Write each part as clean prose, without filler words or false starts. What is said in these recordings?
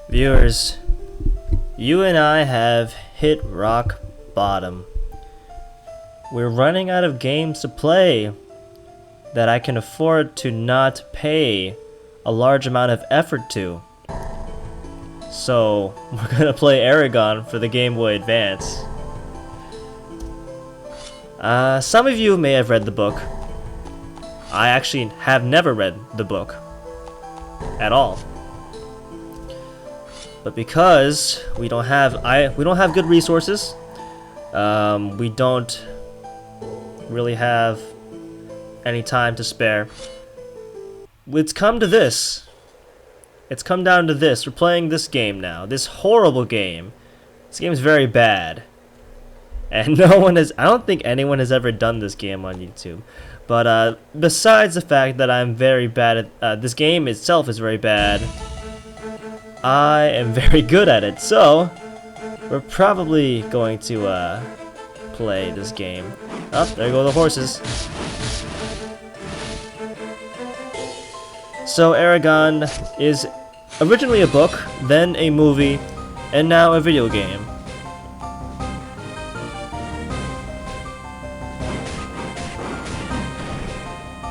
Viewers, you and I have hit rock bottom. We're running out of games to play that I can afford to not pay a large amount of effort to. So, we're gonna play Eragon for the Game Boy Advance. Some of you may have read the book. I actually have never read the book at all. But because we don't have good resources, we don't really have any time to spare. It's come to this. It's come down to this. We're playing this game now. This horrible game. This game is very bad. And no one has... I don't think anyone has ever done this game on YouTube. But besides the fact that I'm very bad at... this game itself is very bad. I am very good at it. So, we're probably going to play this game. Oh, there go the horses. So Eragon is originally a book, then a movie, and now a video game.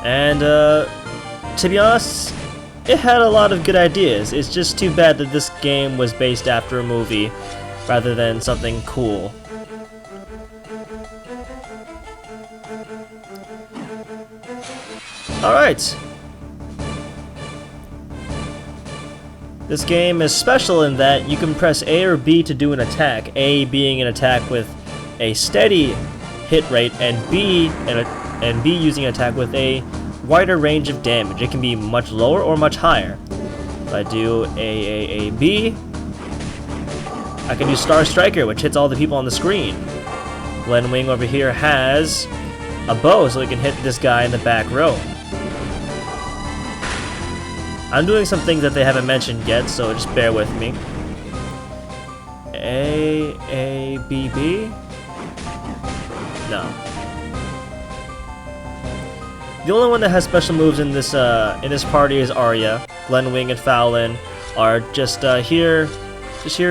And to be honest, it had a lot of good ideas. It's just too bad that this game was based after a movie rather than something cool. Alright. This game is special in that you can press A or B to do an attack. A being an attack with a steady hit rate, and B using an attack with a wider range of damage. It can be much lower or much higher. If I do B, I can do Star Striker, which hits all the people on the screen. Glenwing over here has a bow, so he can hit this guy in the back row. I'm doing some things that they haven't mentioned yet, so just bear with me. B. No. The only one that has special moves in this party is Arya. Glenwing and Fowlin are just here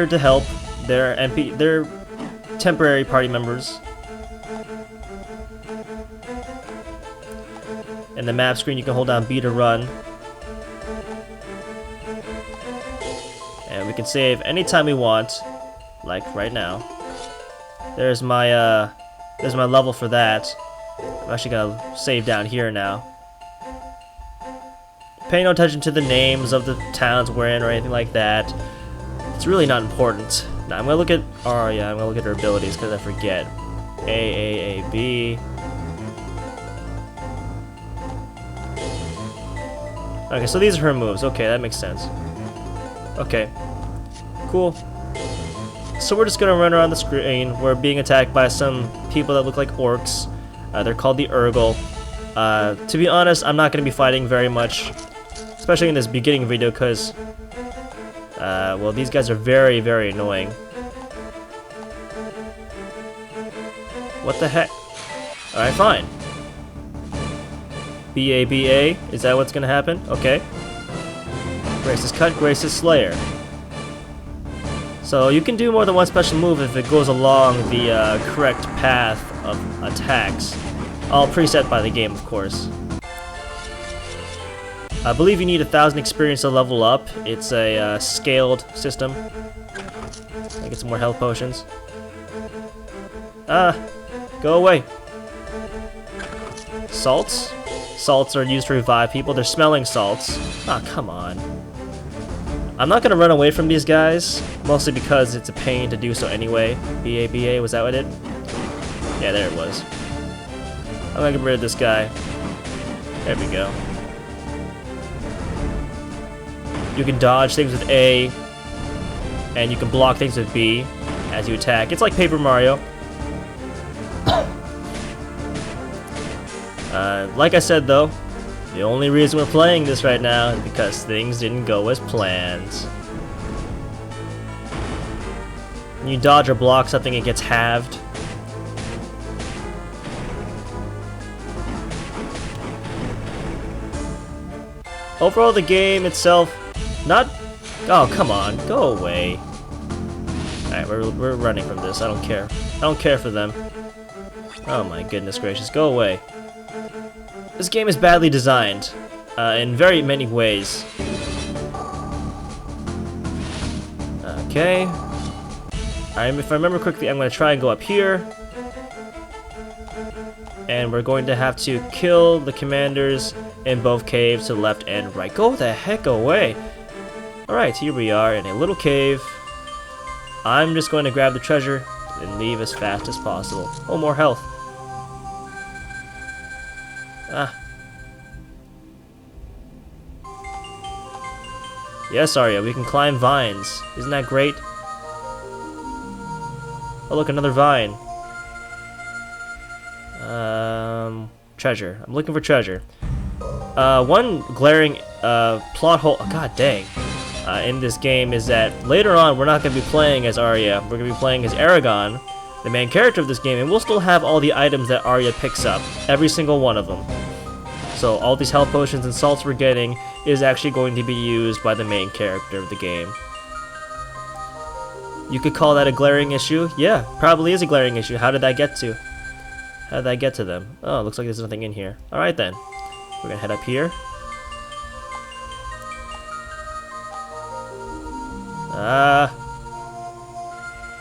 to help. They're temporary party members. In the map screen, you can hold down B to run. And we can save anytime we want, like right now. There's my level for that. I'm actually gonna save down here now. Pay no attention to the names of the towns we're in or anything like that. It's really not important. Now I'm gonna look at Arya. I'm gonna look at her abilities because I forget. B. Okay, so these are her moves. Okay, that makes sense. Okay, cool. So we're just gonna run around the screen. We're being attacked by some people that look like orcs. They're called the Eragon. To be honest, I'm not gonna be fighting very much, especially in this beginning video, because well, these guys are very, very annoying. What the heck? Alright, fine. B-A, is that what's gonna happen? Okay. Grace's cut, Grace's Slayer. So you can do more than one special move if it goes along the correct path of attacks. All preset by the game, of course. I believe you need 1,000 experience to level up. It's a scaled system. I get some more health potions. Go away. Salts? Salts are used to revive people. They're smelling salts. Ah, come on. I'm not gonna run away from these guys, mostly because it's a pain to do so anyway. B-A, was that what it? Yeah, there it was. I'm gonna get rid of this guy. There we go. You can dodge things with A, and you can block things with B as you attack. It's like Paper Mario. Like I said though, the only reason we're playing this right now is because things didn't go as planned. When you dodge or block something, it gets halved. Overall, the game itself, not Oh, come on. Go away. Alright, we're running from this. I don't care. I don't care for them. Oh my goodness gracious. Go away. This game is badly designed. In very many ways. Okay. If I remember correctly, I'm going to try and go up here. And we're going to have to kill the commanders in both caves to the left and right. Go the heck away! Alright, here we are in a little cave. I'm just going to grab the treasure and leave as fast as possible. Oh, more health. Ah. Yes, Arya, we can climb vines. Isn't that great? Oh, look, another vine. Treasure. I'm looking for treasure. One glaring plot hole. Oh, god dang. In this game is that later on we're not going to be playing as Arya. We're going to be playing as Eragon, the main character of this game, and we'll still have all the items that Arya picks up. Every single one of them. So all these health potions and salts we're getting is actually going to be used by the main character of the game. You could call that a glaring issue. Yeah, probably is a glaring issue. How did that get to? How did that get to them? Oh, looks like there's nothing in here. Alright then. We're gonna head up here.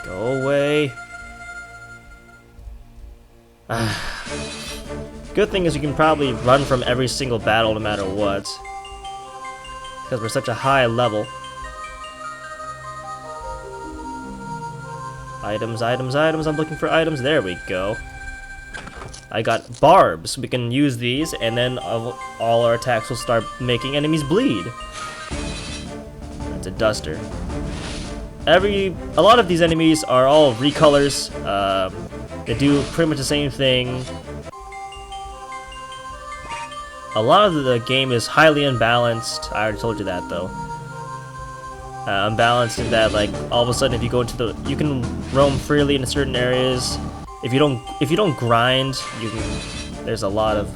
Go away. Good thing is you can probably run from every single battle no matter what. Because we're such a high level. Items, items, items. I'm looking for items. There we go. I got barbs. We can use these, and then all our attacks will start making enemies bleed. That's a duster. A lot of these enemies are all recolors. They do pretty much the same thing. A lot of the game is highly unbalanced. I already told you that though. Unbalanced in that, like, all of a sudden if you go into you can roam freely in certain areas. If you don't grind, there's a lot of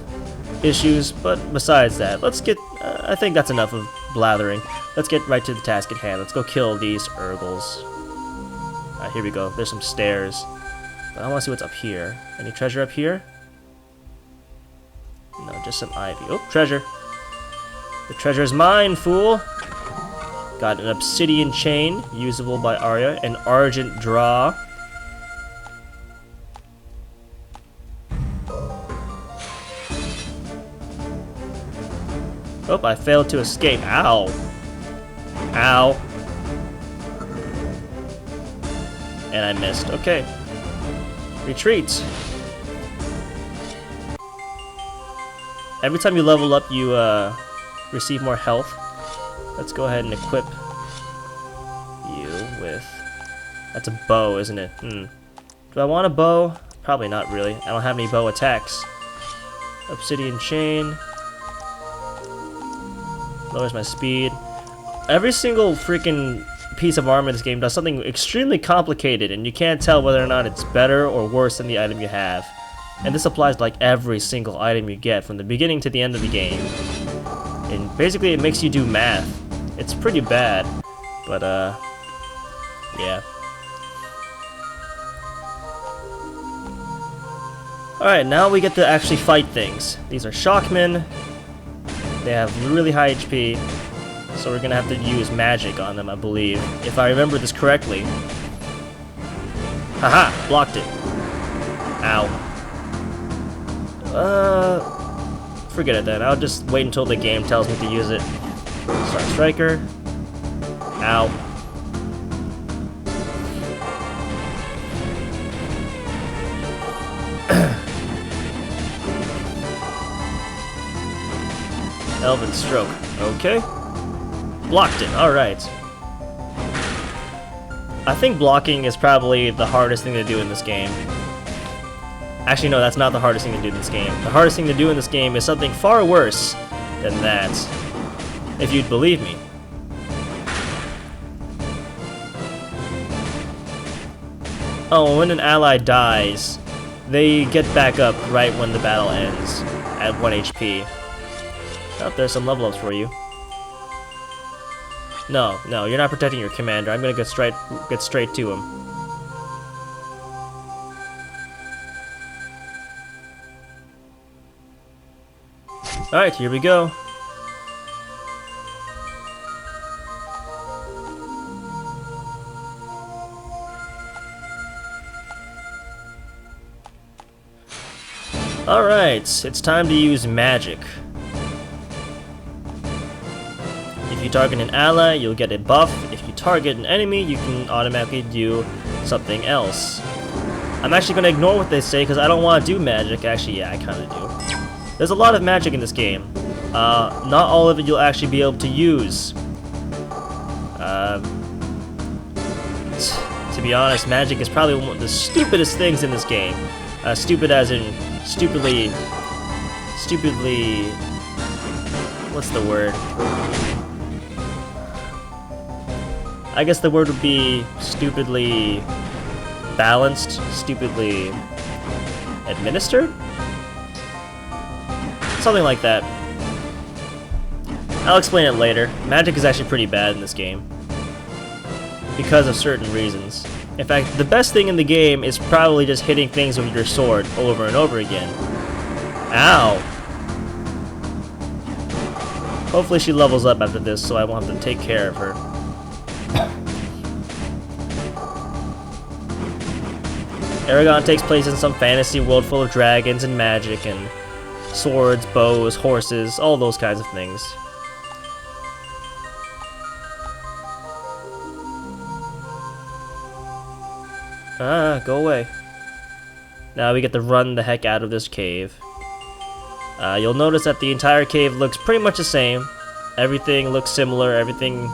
issues. But besides that, let's get. I think that's enough of blathering. Let's get right to the task at hand. Let's go kill these Urgles. Alright, here we go. There's some stairs. But I want to see what's up here. Any treasure up here? No, just some ivy. Oh, treasure. The treasure's mine, fool. Got an obsidian chain, usable by Arya. An argent draw. Oh, I failed to escape. Ow. Ow. And I missed. Okay. Retreat. Every time you level up, you receive more health. Let's go ahead and equip you with... That's a bow, isn't it? Do I want a bow? Probably not really. I don't have any bow attacks. Obsidian chain. Lowers my speed. Every single freaking piece of armor in this game does something extremely complicated, and you can't tell whether or not it's better or worse than the item you have. And this applies to like every single item you get from the beginning to the end of the game. And basically it makes you do math. It's pretty bad, but yeah. Alright, now we get to actually fight things. These are shockmen. They have really high HP, so we're gonna have to use magic on them, I believe. If I remember this correctly. Haha! Blocked it. Ow. Forget it then. I'll just wait until the game tells me to use it. Start Striker. Ow. Elven Stroke. Okay. Blocked it. Alright. I think blocking is probably the hardest thing to do in this game. Actually, no, that's not the hardest thing to do in this game. The hardest thing to do in this game is something far worse than that. If you'd believe me. Oh, when an ally dies, they get back up right when the battle ends at 1 HP. Oh, there's some level ups for you. No, no, you're not protecting your commander. I'm gonna get straight to him. Alright, here we go. Alright, it's time to use magic. If you target an ally, you'll get a buff. If you target an enemy, you can automatically do something else. I'm actually going to ignore what they say because I don't want to do magic. Actually, yeah, I kind of do. There's a lot of magic in this game. Not all of it you'll actually be able to use. To be honest, magic is probably one of the stupidest things in this game. Stupid as in stupidly, what's the word? I guess the word would be stupidly balanced, stupidly administered? Something like that. I'll explain it later. Magic is actually pretty bad in this game because of certain reasons. In fact, the best thing in the game is probably just hitting things with your sword over and over again. Ow! Hopefully she levels up after this so I won't have to take care of her. Eragon takes place in some fantasy world full of dragons and magic and swords, bows, horses, all those kinds of things. Ah, go away. Now we get to run the heck out of this cave. You'll notice that the entire cave looks pretty much the same. Everything looks similar, everything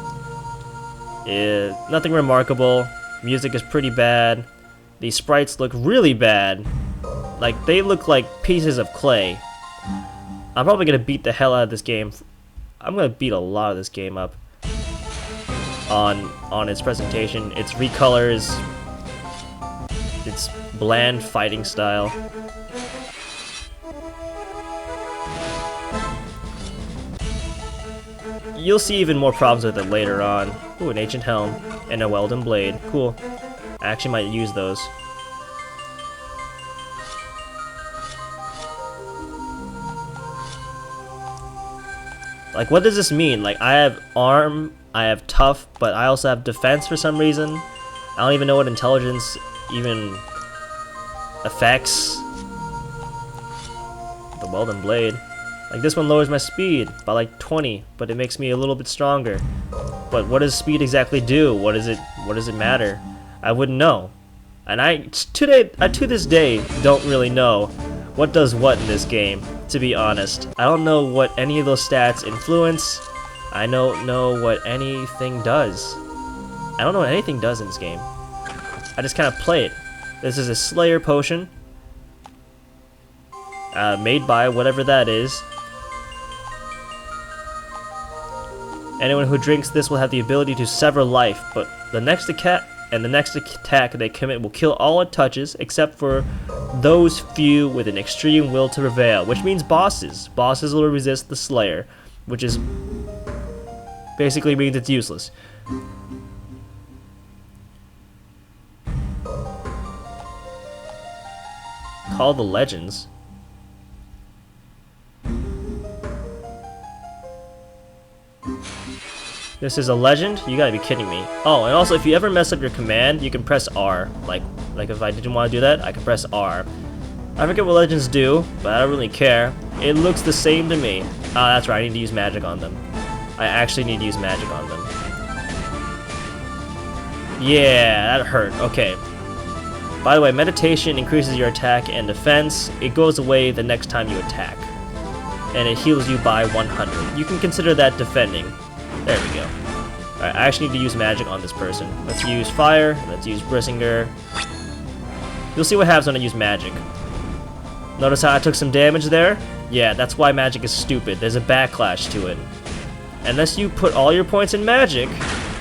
is nothing remarkable. Music is pretty bad. These sprites look really bad. Like, they look like pieces of clay. I'm probably gonna beat the hell out of this game. I'm gonna beat a lot of this game up on its presentation, its recolors, its bland fighting style. You'll see even more problems with it later on. Ooh, an ancient helm and a welded blade. Cool. I actually might use those. Like, what does this mean? Like, I have arm, I have tough, but I also have defense for some reason. I don't even know what intelligence even affects. The welded blade. Like, this one lowers my speed by like 20, but it makes me a little bit stronger. But what does speed exactly do? What does it matter? I wouldn't know. And to this day don't really know what does what in this game, to be honest. I don't know what any of those stats influence. I don't know what anything does. I don't know what anything does in this game. I just kind of play it. This is a Slayer potion. Made by whatever that is. Anyone who drinks this will have the ability to sever life, but the next attack they commit will kill all it touches, except for those few with an extreme will to prevail, which means bosses. Bosses will resist the Slayer, which is basically means it's useless. Call the legends. This is a legend? You gotta be kidding me. Oh, and also if you ever mess up your command, you can press R. Like if I didn't want to do that, I can press R. I forget what legends do, but I don't really care. It looks the same to me. Ah, that's right, I need to use magic on them. I actually need to use magic on them. Yeah, that hurt. Okay. By the way, meditation increases your attack and defense. It goes away the next time you attack. And it heals you by 100. You can consider that defending. There we go. Alright, I actually need to use magic on this person. Let's use fire. Let's use Brissinger. You'll see what happens when I use magic. Notice how I took some damage there? Yeah, that's why magic is stupid. There's a backlash to it. Unless you put all your points in magic,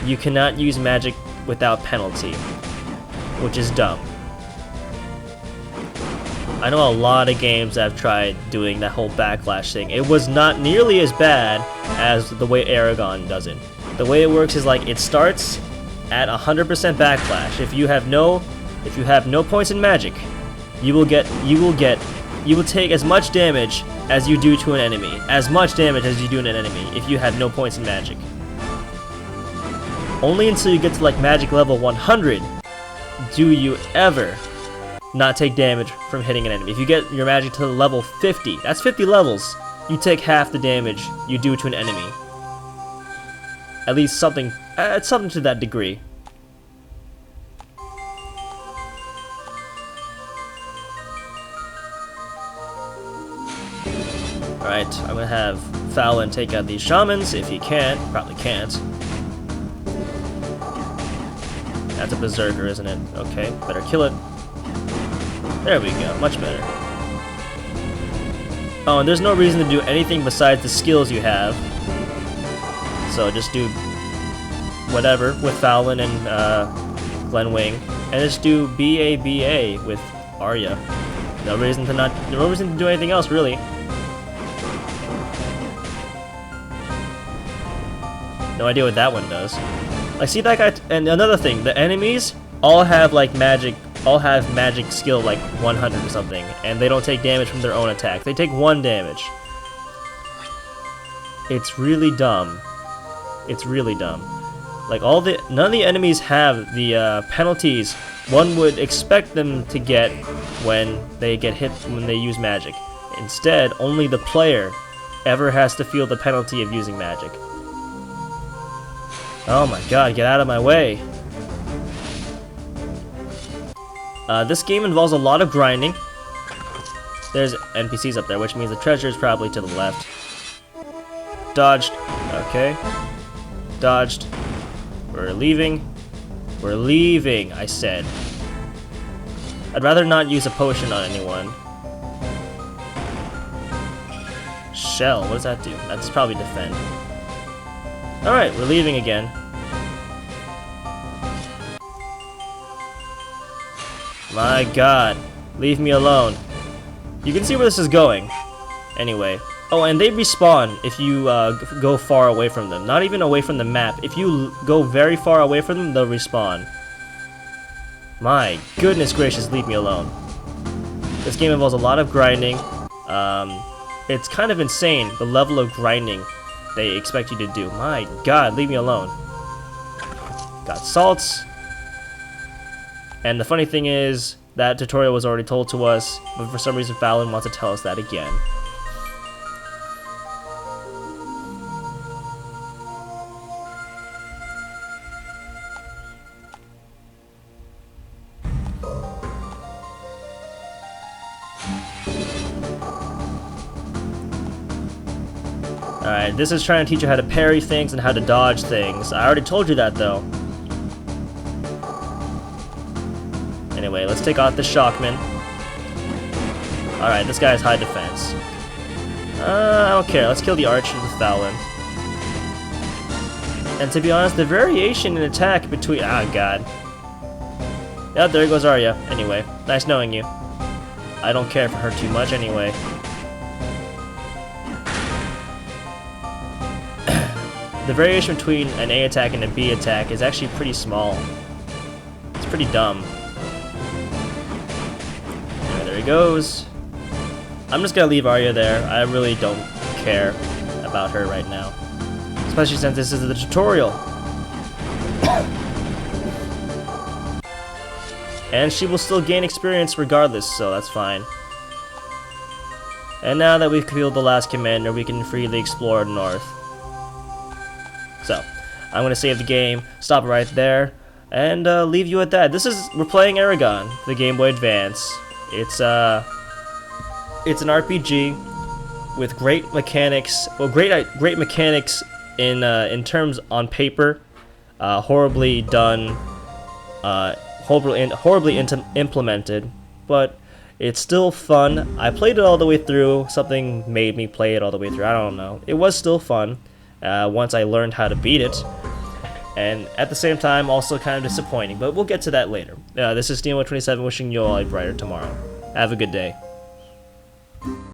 you cannot use magic without penalty. Which is dumb. I know a lot of games that have tried doing that whole backlash thing. It was not nearly as bad as the way Eragon does it. The way it works is like it starts at 100% backflash. If you have no points in magic, you will take as much damage as you do to an enemy. As much damage as you do to an enemy if you have no points in magic. Only until you get to like magic level 100 do you ever not take damage from hitting an enemy. If you get your magic to level 50, that's 50 levels, you take half the damage you do to an enemy. At least something to that degree. Alright, I'm gonna have Fallon take out these shamans if he can. Probably can't. That's a berserker, isn't it? Okay, better kill it. There we go, much better. Oh, and there's no reason to do anything besides the skills you have. So just do whatever with Fallon and Glenwing, and just do BA with Arya. No reason to do anything else, really. No idea what that one does. Like, see that guy? And another thing, the enemies all have like magic skill like 100 or something, and they don't take damage from their own attack. They take 1 damage. It's really dumb. It's really dumb. Like none of the enemies have the penalties one would expect them to get when they get hit when they use magic. Instead, only the player ever has to feel the penalty of using magic. Oh my god, get out of my way. This game involves a lot of grinding. There's NPCs up there, which means the treasure is probably to the left. Dodged. Okay. Dodged. We're leaving. We're leaving, I said. I'd rather not use a potion on anyone. Shell, what does that do? That's probably defend. Alright, we're leaving again. My god, leave me alone. You can see where this is going. Anyway. Oh, and they respawn if you go far away from them. Not even away from the map. If you go very far away from them, they'll respawn. My goodness gracious, leave me alone. This game involves a lot of grinding. It's kind of insane, the level of grinding they expect you to do. My god, leave me alone. Got salts. And the funny thing is, that tutorial was already told to us, but for some reason Fallon wants to tell us that again. Alright, this is trying to teach you how to parry things and how to dodge things. I already told you that, though. Anyway, let's take out the Shockman. Alright, this guy has high defense. I don't care. Let's kill the Archer with Fallon. And to be honest, the variation in attack between... Ah, god. Yeah, there goes Arya. Anyway, nice knowing you. I don't care for her too much anyway. The variation between an A attack and a B attack is actually pretty small. It's pretty dumb. Anyway, there he goes. I'm just gonna leave Arya there. I really don't care about her right now. Especially since this is the tutorial. And she will still gain experience regardless, so that's fine. And now that we've killed the last commander, we can freely explore north. So, I'm going to save the game, stop it right there, and leave you at that. We're playing Eragon, the Game Boy Advance. It's an RPG with great mechanics, well, great mechanics in terms on paper, horribly done, horribly implemented, but it's still fun. I played it all the way through. Something made me play it all the way through. I don't know. It was still fun. Once I learned how to beat it, and at the same time also kind of disappointing, but we'll get to that later. This is Steam27 wishing you all a brighter tomorrow. Have a good day.